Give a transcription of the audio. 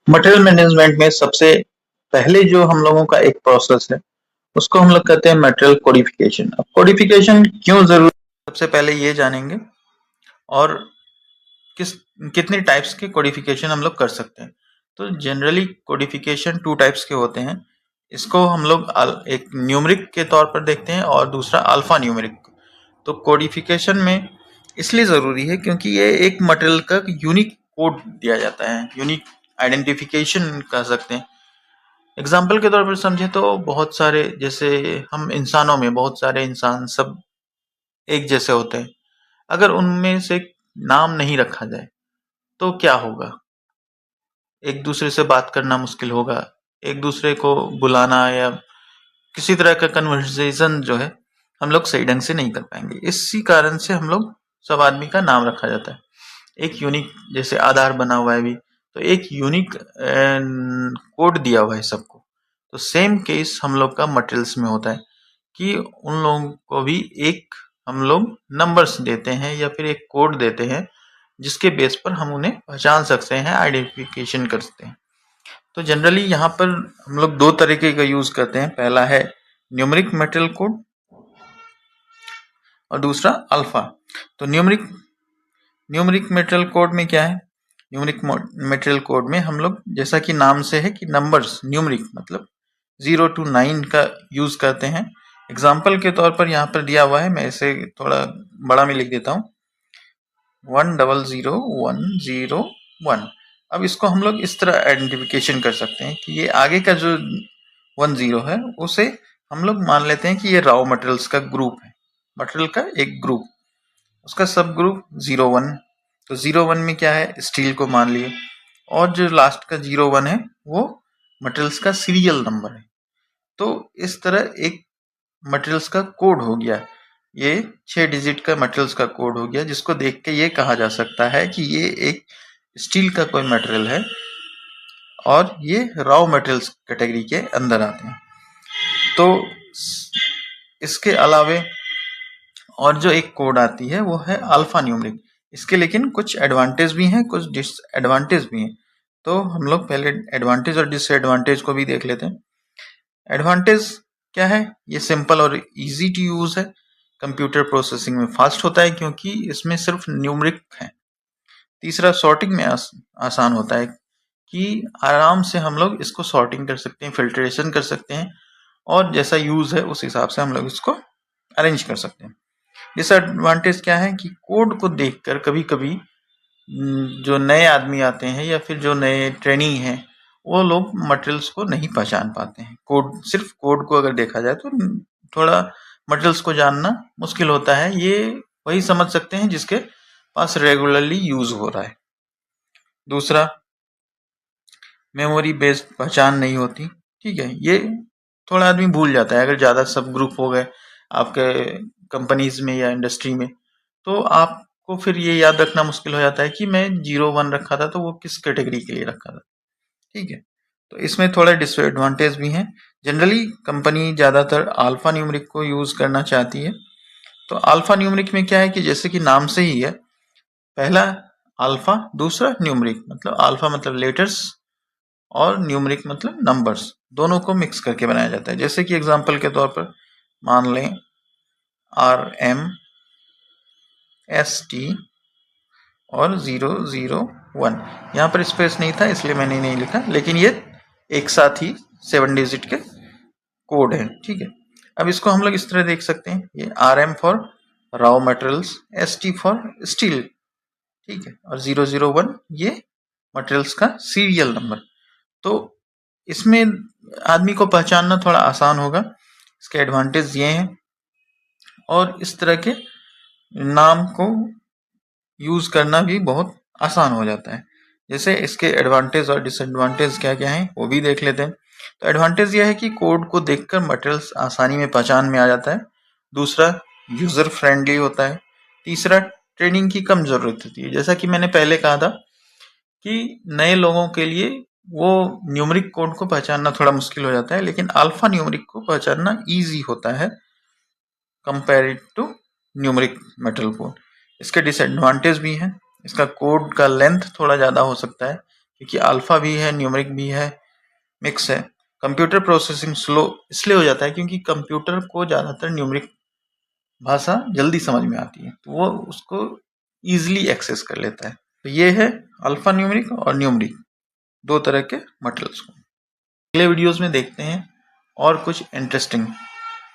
Material management में सबसे पहले जो हम लोगों का एक प्रोसेस है उसको हम लोग कहते हैं मटेरियल कोडिफिकेशन। अब कोडिफिकेशन क्यों जरूरी है सबसे पहले ये जानेंगे, और कितनी टाइप्स के कोडिफिकेशन हम लोग कर सकते हैं। तो जनरली कोडिफिकेशन 2 टाइप्स के होते हैं। इसको हम लोग एक न्यूमरिक के तौर पर देखते हैं और दूसरा अल्फा न्यूमरिक। तो कोडिफिकेशन में इसलिए ज़रूरी है क्योंकि ये एक मटेरियल का यूनिक कोड दिया जाता है, यूनिक आइडेंटिफिकेशन कह सकते हैं। एग्जाम्पल के तौर पर समझे तो बहुत सारे, जैसे हम इंसानों में बहुत सारे इंसान सब एक जैसे होते हैं, अगर उनमें से नाम नहीं रखा जाए तो क्या होगा? एक दूसरे से बात करना मुश्किल होगा, एक दूसरे को बुलाना या किसी तरह का कन्वर्सेशन जो है हम लोग सही ढंग से नहीं कर पाएंगे। इसी कारण से हम लोग सब आदमी का नाम रखा जाता है, एक यूनिक, जैसे आधार बना हुआ है भी तो एक यूनिक कोड दिया हुआ है सबको। तो सेम केस हम लोग का मटेरियल्स में होता है कि उन लोगों को भी एक हम लोग नंबर्स देते हैं या फिर एक कोड देते हैं जिसके बेस पर हम उन्हें पहचान सकते हैं, आइडेंटिफिकेशन करते हैं। तो जनरली यहाँ पर हम लोग 2 तरीके का यूज करते हैं। पहला है न्यूमरिक मटेरियल कोड और दूसरा अल्फा। तो न्यूमरिक मटेरियल कोड में क्या है? न्यूमरिक मटेरियल कोड में हम लोग, जैसा कि नाम से है कि नंबर्स, न्यूमरिक मतलब 0 to 9 का यूज करते हैं। एग्जाम्पल के तौर पर यहाँ पर दिया हुआ है, मैं इसे थोड़ा बड़ा में लिख देता हूँ, 1000101। अब इसको हम लोग इस तरह आइडेंटिफिकेशन कर सकते हैं कि ये आगे का जो 10 है उसे हम लोग मान लेते हैं कि ये रॉ मटेरियल्स का ग्रुप है, मटेरियल का एक ग्रुप, उसका सब ग्रुप 01। तो 01 में क्या है? स्टील को मान लिए, और जो लास्ट का 01 है वो मटेरियल्स का सीरियल नंबर है। तो इस तरह एक मटेरियल्स का कोड हो गया, ये 6 डिजिट का मटेरियल्स का कोड हो गया, जिसको देख के ये कहा जा सकता है कि ये एक स्टील का कोई मटेरियल है और ये रॉ मटेरियल्स कैटेगरी के अंदर आते हैं। तो इसके अलावे और जो एक कोड आती है वो है अल्फा न्यूमरिक। इसके लेकिन कुछ एडवांटेज भी हैं, कुछ डिसएडवांटेज भी हैं। तो हम लोग पहले एडवांटेज और डिसएडवांटेज को भी देख लेते हैं। एडवांटेज क्या है? ये सिंपल और इजी टू यूज है, कंप्यूटर प्रोसेसिंग में फास्ट होता है क्योंकि इसमें सिर्फ न्यूमरिक है। तीसरा, सॉर्टिंग में आसान होता है कि आराम से हम लोग इसको सॉर्टिंग कर सकते हैं, फिल्ट्रेशन कर सकते हैं, और जैसा यूज है उस हिसाब से हम लोग इसको अरेंज कर सकते हैं। डिसएडवांटेज क्या है कि कोड को देखकर कभी कभी जो नए आदमी आते हैं या फिर जो नए ट्रेनी हैं वो लोग मटेरियल्स को नहीं पहचान पाते हैं। सिर्फ कोड को अगर देखा जाए तो थोड़ा मटेरियल्स को जानना मुश्किल होता है। ये वही समझ सकते हैं जिसके पास रेगुलरली यूज हो रहा है। दूसरा, मेमोरी बेस्ड पहचान नहीं होती। ठीक है, ये थोड़ा आदमी भूल जाता है। अगर ज़्यादा सब ग्रुप हो गए आपके कंपनीज में या इंडस्ट्री में, तो आपको फिर ये याद रखना मुश्किल हो जाता है कि मैं 01 रखा था तो वो किस कैटेगरी के लिए रखा था। ठीक है, तो इसमें थोड़े डिसएडवांटेज भी हैं। जनरली कंपनी ज़्यादातर अल्फा न्यूमरिक को यूज करना चाहती है। तो अल्फा न्यूमरिक में क्या है कि जैसे कि नाम से ही है, पहला अल्फा, दूसरा न्यूमरिक, मतलब अल्फा मतलब लेटर्स और न्यूमरिक मतलब नंबर्स, दोनों को मिक्स करके बनाया जाता है। जैसे कि एग्जांपल के तौर पर मान लें RMST और 001। यहाँ पर स्पेस नहीं था इसलिए मैंने नहीं लिखा, लेकिन ये एक साथ ही 7 डिजिट के कोड है। ठीक है, अब इसको हम लोग इस तरह देख सकते हैं, ये RM for raw materials, ST for steel, ठीक है, और 001 ये मटेरियल्स का सीरियल नंबर। तो इसमें आदमी को पहचानना थोड़ा आसान होगा। इसके एडवांटेज ये हैं, और इस तरह के नाम को यूज करना भी बहुत आसान हो जाता है। जैसे इसके एडवांटेज और डिसएडवांटेज क्या क्या हैं वो भी देख लेते हैं। तो एडवांटेज यह है कि कोड को देखकर मटेरियल्स आसानी में पहचान में आ जाता है। दूसरा, यूजर फ्रेंडली होता है। तीसरा, ट्रेनिंग की कम जरूरत होती है। जैसा कि मैंने पहले कहा था कि नए लोगों के लिए वो न्यूमरिक कोड को पहचानना थोड़ा मुश्किल हो जाता है, लेकिन अल्फा न्यूमरिक को पहचानना ईजी होता है compared to numeric material code. इसके डिसएडवांटेज भी हैं। इसका कोड का लेंथ थोड़ा ज़्यादा हो सकता है क्योंकि अल्फा भी है, न्यूमेरिक भी है, मिक्स है। कंप्यूटर प्रोसेसिंग स्लो इसलिए हो जाता है क्योंकि कंप्यूटर को ज़्यादातर न्यूमेरिक भाषा जल्दी समझ में आती है, तो वो उसको ईजिली एक्सेस कर लेता है। तो ये है अल्फा न्यूमेरिक और न्यूमेरिक, दो तरह के मटेरियल्स को। अगले वीडियोस में देखते हैं और कुछ इंटरेस्टिंग